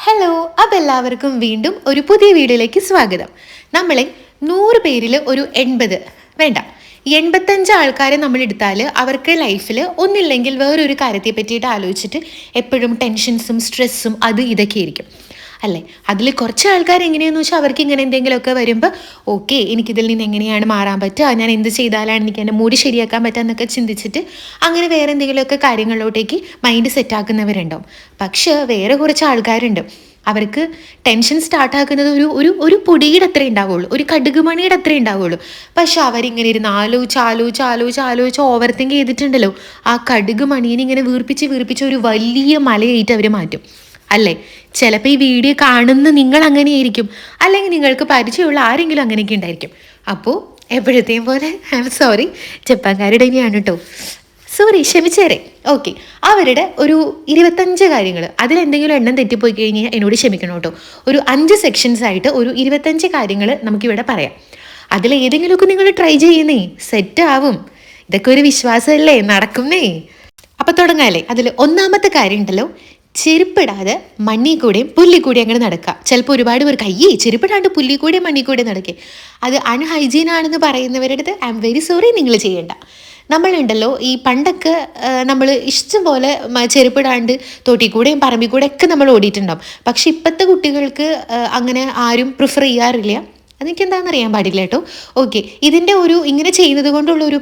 Hello, അപ്പം എല്ലാവർക്കും വീണ്ടും ഒരു പുതിയ വീഡിയോയിലേക്ക് സ്വാഗതം. നമ്മളെ 100 പേരിൽ ഒരു 80 വേണ്ട 85 ആൾക്കാരെ നമ്മൾ എടുത്താൽ അവർക്ക് ലൈഫിൽ ഒന്നില്ലെങ്കിൽ വേറൊരു കാര്യത്തെ പറ്റിയിട്ട് ആലോചിച്ചിട്ട് എപ്പോഴും ടെൻഷൻസും സ്ട്രെസ്സും അത് ഇതൊക്കെ ആയിരിക്കും അല്ലേ. അതിൽ കുറച്ച് ആൾക്കാർ എങ്ങനെയാണെന്ന് വെച്ചാൽ അവർക്ക് ഇങ്ങനെ എന്തെങ്കിലുമൊക്കെ വരുമ്പോൾ ഓക്കെ, എനിക്കിതിൽ നിന്ന് എങ്ങനെയാണ് മാറാൻ പറ്റുക, ഞാൻ എന്ത് ചെയ്താലാണ് എനിക്ക് എൻ്റെ മൂഡ് ശരിയാക്കാൻ പറ്റുക എന്നൊക്കെ ചിന്തിച്ചിട്ട് അങ്ങനെ വേറെ എന്തെങ്കിലുമൊക്കെ കാര്യങ്ങളിലോട്ടേക്ക് മൈൻഡ് സെറ്റാക്കുന്നവരുണ്ടാവും. പക്ഷേ വേറെ കുറച്ച് ആൾക്കാരുണ്ട്, അവർക്ക് ടെൻഷൻ സ്റ്റാർട്ടാക്കുന്നത് ഒരു ഒരു ഒരു പൊടിയുടെ അത്രേ ഉണ്ടാവുള്ളൂ, ഒരു കടുക് മണിയുടെ അത്രേ ഉണ്ടാവുള്ളൂ. പക്ഷെ അവരിങ്ങനെ ഇരുന്ന് ആലോചിച്ച് ഓവർ തിങ്ക് ചെയ്തിട്ടുണ്ടല്ലോ, ആ കടുക് മണീനെ ഇങ്ങനെ വീർപ്പിച്ച് ഒരു വലിയ മലയായിട്ട് അവർ മാറ്റും അല്ലേ. ചിലപ്പോൾ ഈ വീഡിയോ കാണുന്ന നിങ്ങൾ അങ്ങനെയായിരിക്കും, അല്ലെങ്കിൽ നിങ്ങൾക്ക് പരിചയമുള്ള ആരെങ്കിലും അങ്ങനെയൊക്കെ ഉണ്ടായിരിക്കും. അപ്പോൾ എപ്പോഴത്തെയും പോലെ ഐ എം സോറി, ജപ്പാൻകാരുടെ തന്നെയാണ് കേട്ടോ, സോറി, ക്ഷമിച്ചേരെ. ഓക്കെ, അവരുടെ ഒരു 25 കാര്യങ്ങൾ, അതിലെന്തെങ്കിലും എണ്ണം തെറ്റിപ്പോയി കഴിഞ്ഞാൽ എന്നോട് ക്ഷമിക്കണം കേട്ടോ. ഒരു 5 സെക്ഷൻസ് ആയിട്ട് ഒരു 25 കാര്യങ്ങൾ നമുക്കിവിടെ പറയാം. അതിലേതെങ്കിലുമൊക്കെ നിങ്ങൾ ട്രൈ ചെയ്യുന്നേ, സെറ്റ് ആവും. ഇതൊക്കെ ഒരു വിശ്വാസമല്ലേ, നടക്കുന്നേ. അപ്പം തുടങ്ങാല്ലേ. അതിൽ ഒന്നാമത്തെ കാര്യം ഉണ്ടല്ലോ, ചെരുപ്പിടാതെ മണ്ണിൽ കൂടെയും പുല്ലിൽ കൂടെയും അങ്ങനെ നടക്കുക. ചിലപ്പോൾ ഒരുപാട് പേർക്ക് അയ്യേ ചെരുപ്പിടാണ്ട് പുല്ലിൽ കൂടെയും മണ്ണിൽ കൂടെയും നടക്കേ, അത് അൺഹൈജീൻ ആണെന്ന് പറയുന്നവരുടെ അടുത്ത് ഐ എം വെരി സോറി, നിങ്ങൾ ചെയ്യേണ്ട. നമ്മളുണ്ടല്ലോ ഈ പണ്ടൊക്കെ നമ്മൾ ഇഷ്ടം പോലെ ചെരുപ്പിടാണ്ട് തോട്ടിൽ കൂടെയും പറമ്പിൽ കൂടെ ഒക്കെ നമ്മൾ ഓടിയിട്ടുണ്ടാവും. പക്ഷെ ഇപ്പോഴത്തെ കുട്ടികൾക്ക് അങ്ങനെ ആരും പ്രിഫർ ചെയ്യാറില്ല. അതെനിക്ക് എന്താണെന്ന് അറിയാൻ പാടില്ല കേട്ടോ. ഓക്കെ, ഇതിൻ്റെ ഒരു ഇങ്ങനെ ചെയ്യുന്നത് കൊണ്ടുള്ളൊരു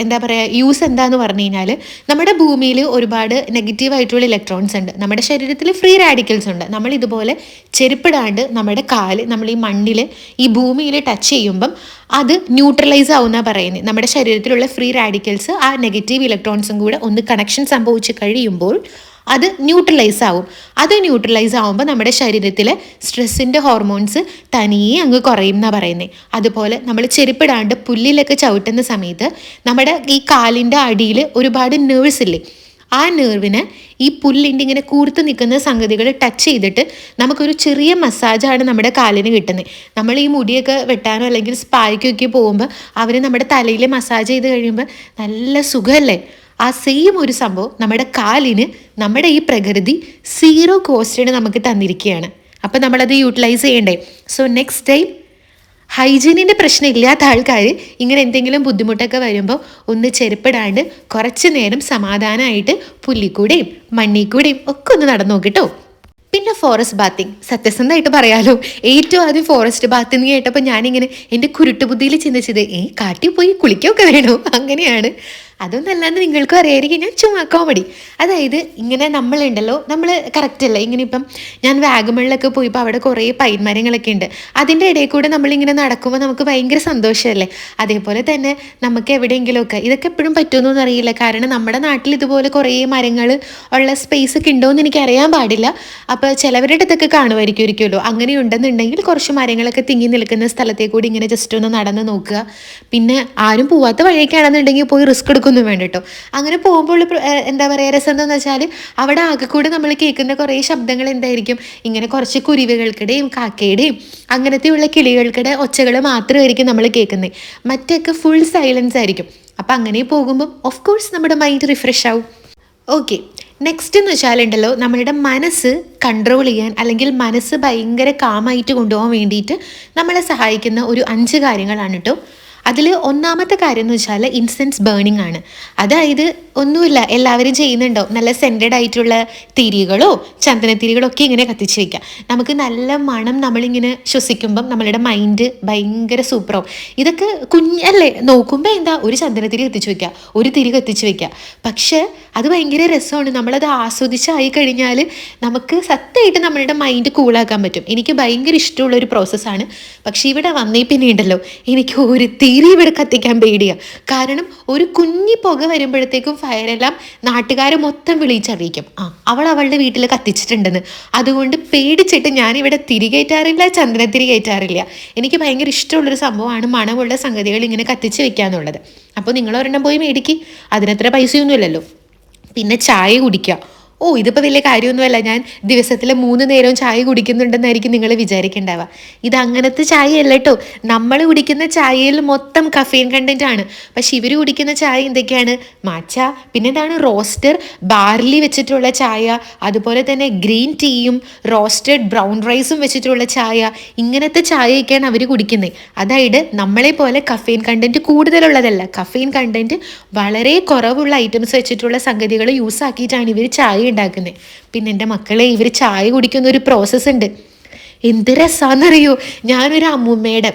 എന്താ പറയുക യൂസ് എന്താന്ന് പറഞ്ഞു കഴിഞ്ഞാൽ, നമ്മുടെ ഭൂമിയിൽ ഒരുപാട് നെഗറ്റീവായിട്ടുള്ള ഇലക്ട്രോൺസ് ഉണ്ട്, നമ്മുടെ ശരീരത്തിൽ ഫ്രീ റാഡിക്കൽസ് ഉണ്ട്. നമ്മൾ ഇതുപോലെ ചെരുപ്പിടാണ്ട് നമ്മുടെ കാല് നമ്മൾ ഈ മണ്ണിൽ ഈ ഭൂമിയിൽ ടച്ച് ചെയ്യുമ്പം അത് ന്യൂട്രലൈസ് ആവുന്ന പറയുന്നത്. നമ്മുടെ ശരീരത്തിലുള്ള ഫ്രീ റാഡിക്കൽസ് ആ നെഗറ്റീവ് ഇലക്ട്രോൺസും കൂടെ ഒന്ന് കണക്ഷൻ സംഭവിച്ച് കഴിയുമ്പോൾ അത് ന്യൂട്രലൈസ് ആവും. അത് ന്യൂട്രലൈസ് ആവുമ്പോൾ നമ്മുടെ ശരീരത്തിലെ സ്ട്രെസ്സിൻ്റെ ഹോർമോൺസ് തനിയെ അങ്ങ് കുറയും എന്നാണ് പറയുന്നത്. അതുപോലെ നമ്മൾ ചെരുപ്പിടാണ്ട് പുല്ലിലൊക്കെ ചവിട്ടുന്ന സമയത്ത് നമ്മുടെ ഈ കാലിൻ്റെ അടിയിൽ ഒരുപാട് നേഴ്സ് ഇല്ലേ, ആ നേർവിന് ഈ പുല്ലിൻ്റെ ഇങ്ങനെ കൂർത്ത് നിൽക്കുന്ന സംഗതികൾ ടച്ച് ചെയ്തിട്ട് നമുക്കൊരു ചെറിയ മസാജാണ് നമ്മുടെ കാലിന് കിട്ടുന്നത്. നമ്മൾ ഈ മുടിയൊക്കെ വെട്ടാനോ അല്ലെങ്കിൽ സ്പായ്ക്കൊക്കെ പോകുമ്പോൾ അവർ നമ്മുടെ തലയിൽ മസാജ് ചെയ്ത് കഴിയുമ്പോൾ നല്ല സുഖമല്ലേ. ആ സെയിം ഒരു സംഭവം നമ്മുടെ കാലിന് നമ്മുടെ ഈ പ്രകൃതി 0 കോസ്റ്റിന് നമുക്ക് തന്നിരിക്കുകയാണ്. അപ്പം നമ്മളത് യൂട്ടിലൈസ് ചെയ്യണ്ടേ. സോ നെക്സ്റ്റ് ടൈം ഹൈജീനിൻ്റെ പ്രശ്നം ഇല്ലാത്ത ആൾക്കാർ ഇങ്ങനെ എന്തെങ്കിലും ബുദ്ധിമുട്ടൊക്കെ വരുമ്പോൾ ഒന്ന് ചെരുപ്പിടാണ്ട് കുറച്ച് നേരം സമാധാനമായിട്ട് പുല്ലിക്കൂടെയും മണ്ണിക്കൂടെയും ഒക്കെ ഒന്ന് നടന്നു നോക്കിട്ടോ. പിന്നെ ഫോറസ്റ്റ് ബാത്തിങ്, സത്യസന്ധമായിട്ട് പറയാലോ, ഏറ്റവും ആദ്യം ഫോറസ്റ്റ് ബാത്തിങ് കേട്ടപ്പോൾ ഞാനിങ്ങനെ എൻ്റെ കുരുട്ടുബുദ്ധിയിൽ ചിന്തിച്ചത് കാട്ടിൽ പോയി കുളിക്കൊക്കെ വേണോ, അങ്ങനെയാണ്. അതൊന്നല്ലാന്ന് നിങ്ങൾക്കും അറിയായിരിക്കും, ഞാൻ ചുമ്മാ കോമഡി. അതായത് ഇങ്ങനെ നമ്മളുണ്ടല്ലോ, നമ്മൾ കറക്റ്റ് അല്ല, ഇങ്ങനെ ഇപ്പം ഞാൻ വാഗമണിലൊക്കെ പോയപ്പോൾ അവിടെ കുറേ പൈൻ മരങ്ങളൊക്കെ ഉണ്ട്. അതിൻ്റെ ഇടയിൽ കൂടെ നമ്മളിങ്ങനെ നടക്കുമ്പോൾ നമുക്ക് ഭയങ്കര സന്തോഷമല്ലേ. അതേപോലെ തന്നെ നമുക്ക് എവിടെയെങ്കിലുമൊക്കെ ഇതൊക്കെ എപ്പോഴും പറ്റുമെന്നൊന്നും അറിയില്ല, കാരണം നമ്മുടെ നാട്ടിൽ ഇതുപോലെ കുറേ മരങ്ങൾ ഉള്ള സ്പേസ് ഒക്കെ ഉണ്ടോയെന്ന് എനിക്ക് അറിയാൻ പാടില്ല. അപ്പോൾ ചിലവരുടെ അടുത്തൊക്കെ കാണുമായിരിക്കുമല്ലോ. അങ്ങനെ ഉണ്ടെന്നുണ്ടെങ്കിൽ കുറച്ച് മരങ്ങളൊക്കെ തിങ്ങി നിൽക്കുന്ന സ്ഥലത്തേക്ക് കൂടി ഇങ്ങനെ ജസ്റ്റ് ഒന്ന് നടന്ന് നോക്കുക. പിന്നെ ആരും പോവാത്ത വഴിയൊക്കെയാണെന്നുണ്ടെങ്കിൽ പോയി റിസ്ക് എടുക്കൊന്നും വേണ്ട കേട്ടോ. അങ്ങനെ പോകുമ്പോൾ എന്താ പറയുക, രസം എന്താണെന്ന് വെച്ചാൽ അവിടെ ആകെ കൂടെ നമ്മൾ കേൾക്കുന്ന കുറേ ശബ്ദങ്ങൾ എന്തായിരിക്കും, ഇങ്ങനെ കുറച്ച് കുരുവികൾക്കിടെയും കാക്കയുടെയും അങ്ങനത്തെയുള്ള കിളികൾക്കിടെ ഒച്ചകൾ മാത്രമായിരിക്കും നമ്മൾ കേൾക്കുന്നത്. മറ്റൊക്കെ ഫുൾ സൈലൻസ് ആയിരിക്കും. അപ്പം അങ്ങനെ പോകുമ്പം ഓഫ് കോഴ്സ് നമ്മുടെ മൈൻഡ് റിഫ്രഷ് ആവും. ഓക്കെ, നെക്സ്റ്റ് എന്ന് വെച്ചാലുണ്ടല്ലോ, നമ്മളുടെ മനസ്സ് കൺട്രോൾ ചെയ്യാൻ അല്ലെങ്കിൽ മനസ്സ് ഭയങ്കര കാമായിട്ട് കൊണ്ടുപോകാൻ വേണ്ടിയിട്ട് നമ്മളെ സഹായിക്കുന്ന ഒരു 5 കാര്യങ്ങളാണ് കേട്ടോ. അതിൽ ഒന്നാമത്തെ കാര്യം എന്ന് വെച്ചാൽ ഇൻസെൻസ് ബേണിംഗ് ആണ്. അതായത് ഒന്നുമില്ല, എല്ലാവരും ചെയ്യുന്നുണ്ടോ, നല്ല സെൻറ്റഡ് ആയിട്ടുള്ള തിരികളോ ചന്ദനത്തിരികളോ ഒക്കെ ഇങ്ങനെ കത്തിച്ച് വയ്ക്കുക. നമുക്ക് നല്ല മണം നമ്മളിങ്ങനെ ശ്വസിക്കുമ്പം നമ്മളുടെ മൈൻഡ് ഭയങ്കര സൂപ്പറാവും. ഇതൊക്കെ കുഞ്ഞല്ലേ, നോക്കുമ്പോൾ എന്താ ഒരു ചന്ദനത്തിരി കത്തിച്ച് വയ്ക്കുക, ഒരു തിരി കത്തിച്ച് വയ്ക്കുക. പക്ഷേ അത് ഭയങ്കര രസമാണ്. നമ്മളത് ആസ്വദിച്ചായി കഴിഞ്ഞാൽ നമുക്ക് സത്യമായിട്ട് നമ്മളുടെ മൈൻഡ് കൂളാക്കാൻ പറ്റും. എനിക്ക് ഭയങ്കര ഇഷ്ടമുള്ളൊരു പ്രോസസ്സാണ്. പക്ഷേ ഇവിടെ വന്നേ പിന്നെ ഉണ്ടല്ലോ, എനിക്ക് ഒരു തിരി ഇവിടെ കത്തിക്കാൻ പേടിയാണ്. കാരണം ഒരു കുഞ്ഞി പുക വരുമ്പോഴത്തേക്കും ഫയറെല്ലാം നാട്ടുകാരെ മൊത്തം വിളിച്ചറിയിക്കും, അവളുടെ വീട്ടിൽ കത്തിച്ചിട്ടുണ്ടെന്ന്. അതുകൊണ്ട് പേടിച്ചിട്ട് ഞാനിവിടെ തിരി കയറ്റാറില്ല, ചന്ദനത്തിരി കയറ്റാറില്ല. എനിക്ക് ഭയങ്കര ഇഷ്ടമുള്ളൊരു സംഭവമാണ് മണമുള്ള സംഗതികൾ ഇങ്ങനെ കത്തിച്ച് വെക്കുക എന്നുള്ളത്. അപ്പോൾ നിങ്ങളൊരെണ്ണം പോയി മേടിക്കുക, അതിനത്ര പൈസയൊന്നുമില്ലല്ലോ. പിന്നെ ചായ കുടിക്കുക, ഇതിപ്പോൾ വലിയ കാര്യമൊന്നുമല്ല, ഞാൻ ദിവസത്തിൽ 3 നേരവും ചായ കുടിക്കുന്നുണ്ടെന്നായിരിക്കും നിങ്ങൾ വിചാരിക്കേണ്ടാവുക. ഇത് അങ്ങനത്തെ ചായയല്ല കേട്ടോ. നമ്മൾ കുടിക്കുന്ന ചായയിൽ മൊത്തം കഫീൻ കണ്ടന്റ് ആണ്. പക്ഷെ ഇവർ കുടിക്കുന്ന ചായ എന്തൊക്കെയാണ്? മാച്ച, പിന്നെ എന്താണ് റോസ്റ്റർ ബാർലി വെച്ചിട്ടുള്ള ചായ, അതുപോലെ തന്നെ ഗ്രീൻ ടീയും റോസ്റ്റഡ് ബ്രൗൺ റൈസും വെച്ചിട്ടുള്ള ചായ. ഇങ്ങനത്തെ ചായയൊക്കെയാണ് അവർ കുടിക്കുന്നത്. അതായത് നമ്മളെ പോലെ കഫീൻ കണ്ടന്റ് കൂടുതലുള്ളതല്ല, കഫീൻ കണ്ടന്റ് വളരെ കുറവുള്ള ഐറ്റംസ് വെച്ചിട്ടുള്ള സംഗതികൾ യൂസ് ആക്കിയിട്ടാണ് ഇവർ ചായ ഉണ്ടാക്കുന്നത്. പിന്നെ എൻ്റെ മക്കളെ, ഇവർ ചായ കുടിക്കുന്ന ഒരു പ്രോസസ്സ് ഉണ്ട്. എന്ത് രസമാണെന്നറിയോ? ഞാനൊരു അമ്മൂമ്മയുടെ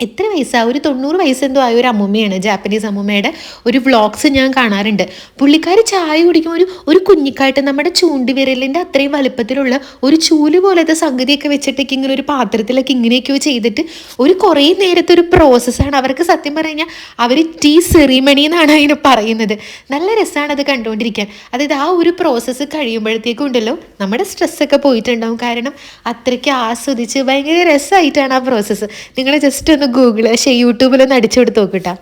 എത്ര വയസ്സാണ്, ഒരു 90 വയസ്സെന്തോ ആയ ഒരു അമ്മൂമ്മയാണ്, ജാപ്പനീസ് അമ്മൂമ്മയുടെ ഒരു വ്ളോഗ്സ് ഞാൻ കാണാറുണ്ട്. പുള്ളിക്കാരി ചായ കുടിക്കുമ്പോൾ ഒരു കുഞ്ഞിക്കായിട്ട് നമ്മുടെ ചൂണ്ടുവിരലിൻ്റെ അത്രയും വലുപ്പത്തിലുള്ള ഒരു ചൂല് പോലത്തെ സംഗതിയൊക്കെ വെച്ചിട്ടൊക്കെ ഇങ്ങനെ ഒരു പാത്രത്തിലൊക്കെ ഇങ്ങനെയൊക്കെയോ ചെയ്തിട്ട് ഒരു കുറേ നേരത്തെ ഒരു പ്രോസസ്സാണ്. അവർക്ക് സത്യം പറഞ്ഞാൽ അവർ ടീ സെറിമണി എന്നാണ് അതിന് പറയുന്നത്. നല്ല രസമാണ് അത് കണ്ടുകൊണ്ടിരിക്കാൻ. അതായത് ആ ഒരു പ്രോസസ്സ് കഴിയുമ്പോഴത്തേക്കും ഉണ്ടല്ലോ നമ്മുടെ സ്ട്രെസ്സൊക്കെ പോയിട്ടുണ്ടാവും. കാരണം അത്രയ്ക്ക് ആസ്വദിച്ച് ഭയങ്കര രസമായിട്ടാണ് ആ പ്രോസസ്സ്. നിങ്ങൾ ജസ്റ്റ് ഒന്ന് ഗൂഗിൾ യൂട്യൂബിലൊന്ന് അടിച്ചു കൊടുത്ത് നോക്കിട്ടാ.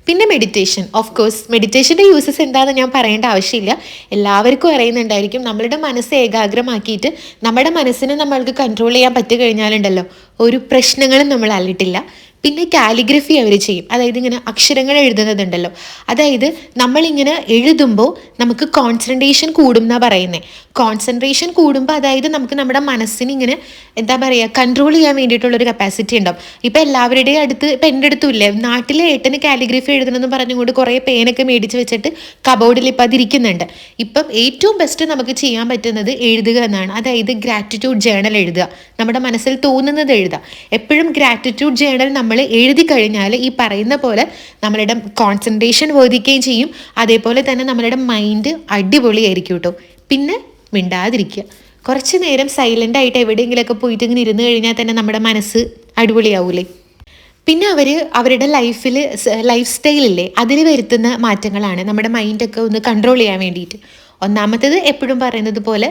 പിന്നെ മെഡിറ്റേഷൻ, ഓഫ് കോഴ്സ് മെഡിറ്റേഷൻ്റെ യൂസസ് എന്താണെന്ന് ഞാൻ പറയേണ്ട ആവശ്യമില്ല, എല്ലാവർക്കും അറിയുന്നുണ്ടായിരിക്കും. നമ്മളുടെ മനസ്സ് ഏകാഗ്രമാക്കിയിട്ട് നമ്മുടെ മനസ്സിനെ നമ്മൾക്ക് കൺട്രോൾ ചെയ്യാൻ പറ്റി കഴിഞ്ഞാലുണ്ടല്ലോ ഒരു പ്രശ്നങ്ങളും നമ്മൾ അല്ലിട്ടില്ല. പിന്നെ കാലിഗ്രഫി അവർ ചെയ്യും, അതായത് ഇങ്ങനെ അക്ഷരങ്ങൾ എഴുതുന്നതുണ്ടല്ലോ. അതായത് നമ്മളിങ്ങനെ എഴുതുമ്പോൾ നമുക്ക് കോൺസെൻട്രേഷൻ കൂടും എന്നാണ് പറയുന്നത്. കോൺസെൻട്രേഷൻ കൂടുമ്പോൾ അതായത് നമുക്ക് നമ്മുടെ മനസ്സിന് ഇങ്ങനെ എന്താ പറയുക കൺട്രോൾ ചെയ്യാൻ വേണ്ടിയിട്ടുള്ളൊരു കപ്പാസിറ്റി ഉണ്ടാവും. ഇപ്പം എല്ലാവരുടെയും അടുത്ത്, ഇപ്പം എൻ്റെ അടുത്തും ഇല്ലേ, നാട്ടിലെ ഏട്ടന് കാലിഗ്രഫി എഴുതണമെന്ന് പറഞ്ഞുകൊണ്ട് കുറേ പേനൊക്കെ മേടിച്ച് വെച്ചിട്ട് കബോർഡിൽ ഇപ്പം അതിരിക്കുന്നുണ്ട്. ഇപ്പം ഏറ്റവും ബെസ്റ്റ് നമുക്ക് ചെയ്യാൻ പറ്റുന്നത് എഴുതുക എന്നാണ്. അതായത് ഗ്രാറ്റിറ്റ്യൂഡ് ജേണൽ എഴുതുക, നമ്മുടെ മനസ്സിൽ തോന്നുന്നത് എഴുതുക. എപ്പോഴും ഗ്രാറ്റിറ്റ്യൂഡ് ജേണൽ നമ്മൾ എഴുതി കഴിഞ്ഞാൽ ഈ പറയുന്ന പോലെ നമ്മളുടെ കോൺസെൻട്രേഷൻ വർദ്ധിക്കുകയും ചെയ്യും. അതേപോലെ തന്നെ നമ്മളുടെ മൈൻഡ് അടിപൊളിയായിരിക്കും കേട്ടോ. പിന്നെ മിണ്ടാതിരിക്കുക, കുറച്ച് നേരം സൈലൻ്റ് ആയിട്ട് എവിടെയെങ്കിലുമൊക്കെ പോയിട്ട് ഇങ്ങനെ ഇരുന്ന് കഴിഞ്ഞാൽ തന്നെ നമ്മുടെ മനസ്സ് അടിപൊളിയാവൂലേ. പിന്നെ അവരുടെ ലൈഫ് സ്റ്റൈലില്ലേ, അതിൽ വരുത്തുന്ന മാറ്റങ്ങളാണ് നമ്മുടെ മൈൻഡൊക്കെ ഒന്ന് കൺട്രോൾ ചെയ്യാൻ വേണ്ടിയിട്ട്. ഒന്നാമത്തേത് എപ്പോഴും പറയുന്നത് പോലെ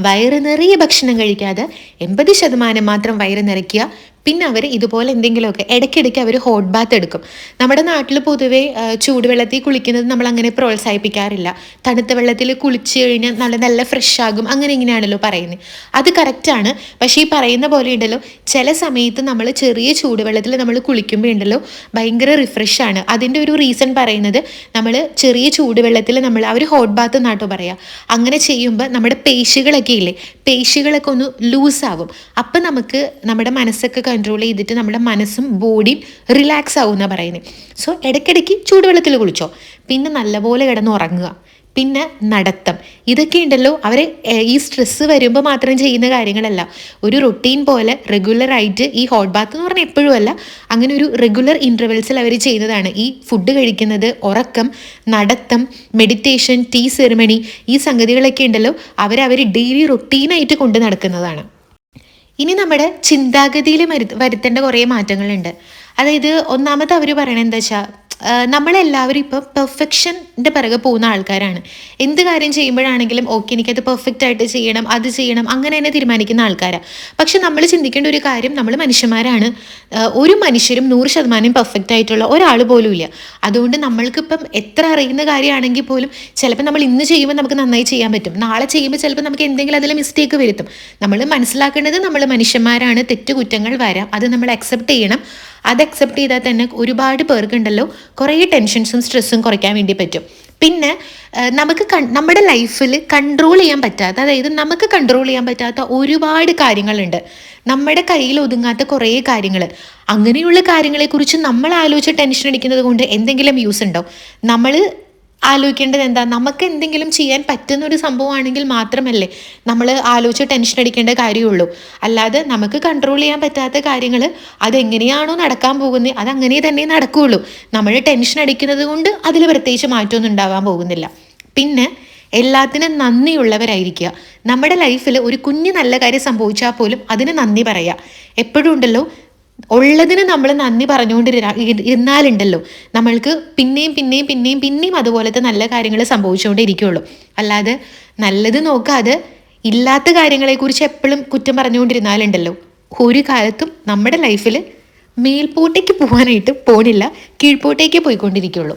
വയറ് നിറയെ ഭക്ഷണം കഴിക്കാതെ 80% മാത്രം വയറ് നിറയ്ക്കുക. പിന്നെ അവർ ഇതുപോലെ എന്തെങ്കിലുമൊക്കെ ഇടയ്ക്കിടയ്ക്ക് അവർ ഹോട്ട് ബാത്ത് എടുക്കും. നമ്മുടെ നാട്ടിൽ പൊതുവേ ചൂടുവെള്ളത്തിൽ കുളിക്കുന്നത് നമ്മൾ അങ്ങനെ പ്രോത്സാഹിപ്പിക്കാറില്ല. തണുത്ത വെള്ളത്തിൽ കുളിച്ച് കഴിഞ്ഞാൽ നല്ല ഫ്രഷ് ആകും, അങ്ങനെ ഇങ്ങനെയാണല്ലോ പറയുന്നത്. അത് കറക്റ്റാണ്. പക്ഷേ ഈ പറയുന്ന പോലെ ഉണ്ടല്ലോ, ചില സമയത്ത് നമ്മൾ ചെറിയ ചൂടുവെള്ളത്തിൽ നമ്മൾ കുളിക്കുമ്പോൾ ഉണ്ടല്ലോ ഭയങ്കര റിഫ്രഷാണ്. അതിൻ്റെ ഒരു റീസൺ പറയുന്നത് നമ്മൾ ചെറിയ ചൂടുവെള്ളത്തിൽ അവർ ഹോട്ട് ബാത്ത് എന്നാട്ടോ പറയുക. അങ്ങനെ ചെയ്യുമ്പോൾ നമ്മുടെ പേശികളൊക്കെ ഇല്ലേ, പേശികളൊക്കെ ഒന്ന് ലൂസാവും. അപ്പം നമുക്ക് നമ്മുടെ മനസ്സൊക്കെ കൺട്രോൾ ചെയ്തിട്ട് നമ്മുടെ മനസ്സും ബോഡിയും റിലാക്സ് ആവും എന്നാണ് പറയുന്നത്. സോ ഇടയ്ക്കിടയ്ക്ക് ചൂടുവെള്ളത്തിൽ കുളിച്ചോ. പിന്നെ നല്ലപോലെ കിടന്ന് ഉറങ്ങുക. പിന്നെ നടത്തം, ഇതൊക്കെ ഉണ്ടല്ലോ അവരെ ഈ സ്ട്രെസ്സ് വരുമ്പോൾ മാത്രം ചെയ്യുന്ന കാര്യങ്ങളല്ല. ഒരു റൊട്ടീൻ പോലെ റെഗുലറായിട്ട് ഈ ഹോട്ട് ബാത്ത് എന്ന് പറഞ്ഞാൽ എപ്പോഴും അല്ല, അങ്ങനെ ഒരു റെഗുലർ ഇൻ്റർവെൽസിൽ അവർ ചെയ്യുന്നതാണ്. ഈ ഫുഡ് കഴിക്കുന്നത്, ഉറക്കം, നടത്തം, മെഡിറ്റേഷൻ, ടീ സെറിമണി, ഈ സംഗതികളൊക്കെ ഉണ്ടല്ലോ അവർ ഡെയിലി റൊട്ടീനായിട്ട് കൊണ്ട് നടക്കുന്നതാണ്. ഇനി നമ്മുടെ ചിന്താഗതിയിൽ വരുത്തേണ്ട കുറേ മാറ്റങ്ങളുണ്ട്. അതായത് ഒന്നാമത്തെ അവർ പറയണത് എന്താ വെച്ചാൽ, നമ്മളെല്ലാവരും ഇപ്പോൾ പെർഫെക്ഷൻ്റെ പിറകെ പോകുന്ന ആൾക്കാരാണ്. എന്ത് കാര്യം ചെയ്യുമ്പോഴാണെങ്കിലും ഓക്കെ എനിക്കത് പെർഫെക്റ്റ് ആയിട്ട് ചെയ്യണം, അത് ചെയ്യണം, അങ്ങനെ തന്നെ തീരുമാനിക്കുന്ന ആൾക്കാരാണ്. പക്ഷെ നമ്മൾ ചിന്തിക്കേണ്ട ഒരു കാര്യം, നമ്മൾ മനുഷ്യന്മാരാണ്. ഒരു മനുഷ്യരും 100% പെർഫെക്റ്റ് ആയിട്ടുള്ള ഒരാൾ പോലും ഇല്ല. അതുകൊണ്ട് നമ്മൾക്കിപ്പം എത്ര അറിയുന്ന കാര്യമാണെങ്കിൽ പോലും ചിലപ്പോൾ നമ്മൾ ഇന്ന് ചെയ്യുമ്പോൾ നമുക്ക് നന്നായി ചെയ്യാൻ പറ്റും, നാളെ ചെയ്യുമ്പോൾ ചിലപ്പോൾ നമുക്ക് എന്തെങ്കിലും അതിൽ മിസ്റ്റേക്ക് വരുത്തും. നമ്മൾ മനസ്സിലാക്കേണ്ടത് നമ്മൾ മനുഷ്യന്മാരാണ്, തെറ്റുകുറ്റങ്ങൾ വരാം, അത് നമ്മൾ അക്സെപ്റ്റ് ചെയ്യണം. അത് അക്സെപ്റ്റ് ചെയ്താൽ തന്നെ ഒരുപാട് പേർക്കുണ്ടല്ലോ കുറേ ടെൻഷൻസും സ്ട്രെസ്സും കുറയ്ക്കാൻ വേണ്ടി പറ്റും. പിന്നെ നമുക്ക് നമ്മുടെ ലൈഫിൽ കൺട്രോൾ ചെയ്യാൻ പറ്റാത്ത, അതായത് നമുക്ക് കൺട്രോൾ ചെയ്യാൻ പറ്റാത്ത ഒരുപാട് കാര്യങ്ങളുണ്ട്. നമ്മുടെ കയ്യിൽ ഒതുങ്ങാത്ത കുറേ കാര്യങ്ങൾ. അങ്ങനെയുള്ള കാര്യങ്ങളെക്കുറിച്ച് നമ്മൾ ആലോചിച്ച് ടെൻഷൻ അടിക്കുന്നത് കൊണ്ട് എന്തെങ്കിലും യൂസ് ഉണ്ടോ? നമ്മൾ ആലോചിക്കേണ്ടത് എന്താ, നമുക്ക് എന്തെങ്കിലും ചെയ്യാൻ പറ്റുന്ന ഒരു സംഭവമാണെങ്കിൽ മാത്രമല്ലേ നമ്മൾ ആലോചിച്ച് ടെൻഷൻ അടിക്കേണ്ട കാര്യമുള്ളൂ. അല്ലാതെ നമുക്ക് കൺട്രോൾ ചെയ്യാൻ പറ്റാത്ത കാര്യങ്ങൾ അതെങ്ങനെയാണോ നടക്കാൻ പോകുന്നത് അതങ്ങനെ തന്നെ നടക്കുകയുള്ളൂ. നമ്മൾ ടെൻഷൻ അടിക്കുന്നത് കൊണ്ട് അതിൽ പ്രത്യേകിച്ച് മാറ്റമൊന്നും ഉണ്ടാവാൻ പോകുന്നില്ല. പിന്നെ എല്ലാത്തിനും നന്ദിയുള്ളവരായിരിക്കുക. നമ്മുടെ ലൈഫിൽ ഒരു കുഞ്ഞു നല്ല കാര്യം സംഭവിച്ചാൽ പോലും അതിന് നന്ദി പറയുക. എപ്പോഴും ഉണ്ടല്ലോ ഉള്ളതിന് നമ്മൾ നന്ദി ഇരുന്നാലുണ്ടല്ലോ നമ്മൾക്ക് പിന്നെയും അതുപോലത്തെ നല്ല കാര്യങ്ങൾ സംഭവിച്ചുകൊണ്ടേ ഇരിക്കുകയുള്ളൂ. അല്ലാതെ നല്ലത് നോക്കാതെ ഇല്ലാത്ത കാര്യങ്ങളെക്കുറിച്ച് എപ്പോഴും കുറ്റം പറഞ്ഞുകൊണ്ടിരുന്നാലുണ്ടല്ലോ ഒരു കാലത്തും നമ്മുടെ ലൈഫിൽ മേൽപോട്ടേക്ക് പോകാനായിട്ട് പോണില്ല, കീഴ്പോട്ടേക്ക് പോയിക്കൊണ്ടിരിക്കുകയുള്ളൂ.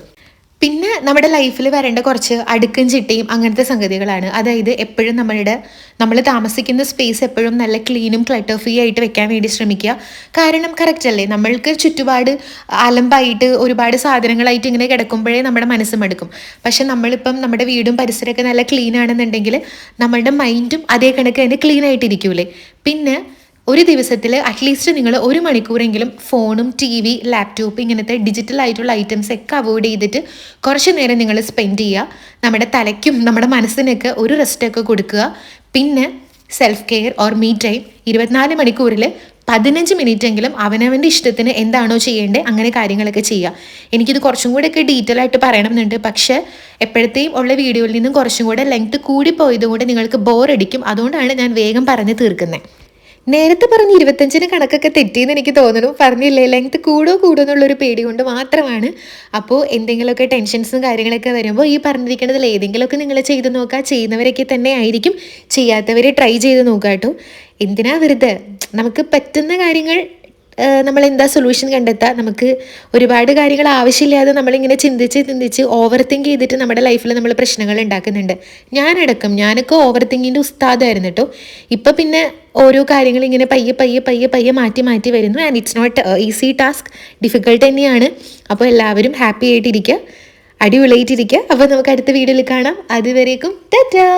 പിന്നെ നമ്മുടെ ലൈഫിൽ വരേണ്ട കുറച്ച് അടുക്കും ചിട്ടയും അങ്ങനത്തെ സംഗതികളാണ്. അതായത് എപ്പോഴും നമ്മൾ താമസിക്കുന്ന സ്പേസ് എപ്പോഴും നല്ല ക്ലീനും ക്ലട്ടർ ഫ്രീ ആയിട്ട് വെക്കാൻ വേണ്ടി ശ്രമിക്കുക. കാരണം കറക്റ്റ് അല്ലേ, നമ്മൾക്ക് ചുറ്റുപാട് അലമ്പായിട്ട് ഒരുപാട് സാധനങ്ങളായിട്ട് ഇങ്ങനെ കിടക്കുമ്പോഴേ നമ്മുടെ മനസ്സ് മടുക്കും. പക്ഷെ നമ്മളിപ്പം നമ്മുടെ വീടും പരിസരമൊക്കെ നല്ല ക്ലീൻ ആണെന്നുണ്ടെങ്കിൽ നമ്മളുടെ മൈൻഡും അതേ കണക്ക് തന്നെ ക്ലീൻ ആയിട്ടിരിക്കൂലേ. പിന്നെ ഒരു ദിവസത്തിൽ അറ്റ്ലീസ്റ്റ് നിങ്ങൾ 1 മണിക്കൂറെങ്കിലും ഫോണും TV ലാപ്ടോപ്പ് ഇങ്ങനത്തെ ഡിജിറ്റൽ ആയിട്ടുള്ള ഐറ്റംസ് ഒക്കെ അവോയ്ഡ് ചെയ്തിട്ട് കുറച്ച് നേരം നിങ്ങൾ സ്പെൻഡ് ചെയ്യുക. നമ്മുടെ തലയ്ക്കും നമ്മുടെ മനസ്സിനൊക്കെ ഒരു റെസ്റ്റൊക്കെ കൊടുക്കുക. പിന്നെ self care or me time 24 മണിക്കൂറിൽ 15 മിനിറ്റെങ്കിലും അവനവൻ്റെ ഇഷ്ടത്തിന് എന്താണോ ചെയ്യേണ്ടത് അങ്ങനെ കാര്യങ്ങളൊക്കെ ചെയ്യുക. എനിക്കിത് കുറച്ചും കൂടെയൊക്കെ ഡീറ്റെയിൽ ആയിട്ട് പറയണമെന്നുണ്ട്, പക്ഷേ എപ്പോഴത്തെയും ഉള്ള വീഡിയോയിൽ നിന്നും കുറച്ചും കൂടെ ലെങ്ത് കൂടിപ്പോയതുകൊണ്ട് നിങ്ങൾക്ക് ബോറടിക്കും. അതുകൊണ്ടാണ് ഞാൻ വേഗം പറഞ്ഞ് തീർക്കുന്നത്. നേരത്തെ പറഞ്ഞ് 25-ന് കണക്കൊക്കെ തെറ്റിയെന്ന് എനിക്ക് തോന്നുന്നു. പറഞ്ഞില്ലേ, ലെങ്ത് കൂടോ എന്നുള്ളൊരു പേടി കൊണ്ട് മാത്രമാണ്. അപ്പോൾ എന്തെങ്കിലുമൊക്കെ ടെൻഷൻസും കാര്യങ്ങളൊക്കെ വരുമ്പോൾ ഈ പറഞ്ഞിരിക്കുന്നതിൽ ഏതെങ്കിലുമൊക്കെ നിങ്ങൾ ചെയ്ത് നോക്കുക. ചെയ്യുന്നവരൊക്കെ തന്നെ ആയിരിക്കും, ചെയ്യാത്തവർ ട്രൈ ചെയ്ത് നോക്കുക കേട്ടോ. എന്തിനാ വെറുതെ, നമുക്ക് പറ്റുന്ന കാര്യങ്ങൾ നമ്മൾ എന്താ സൊല്യൂഷൻ കണ്ടെത്തുക. നമുക്ക് ഒരുപാട് കാര്യങ്ങൾ ആവശ്യമില്ലാതെ നമ്മളിങ്ങനെ ചിന്തിച്ച് ഓവർ തിങ്ക് ചെയ്തിട്ട് നമ്മുടെ ലൈഫിൽ നമ്മൾ പ്രശ്നങ്ങൾ ഉണ്ടാക്കുന്നുണ്ട്. ഞാനൊക്കെ ഓവർ തിങ്കിൻ്റെ ഉസ്താദായിരുന്നു കേട്ടോ. ഇപ്പം പിന്നെ ഓരോ കാര്യങ്ങൾ ഇങ്ങനെ പയ്യെ മാറ്റി വരുന്നു. And it's not easy task, difficult തന്നെയാണ്. അപ്പോൾ എല്ലാവരും ഹാപ്പി ആയിട്ടിരിക്കുക, അടിപൊളിയായിട്ടിരിക്കുക. അപ്പോൾ നമുക്ക് അടുത്ത വീഡിയോയിൽ കാണാം. അതുവരേക്കും ടാറ്റാ.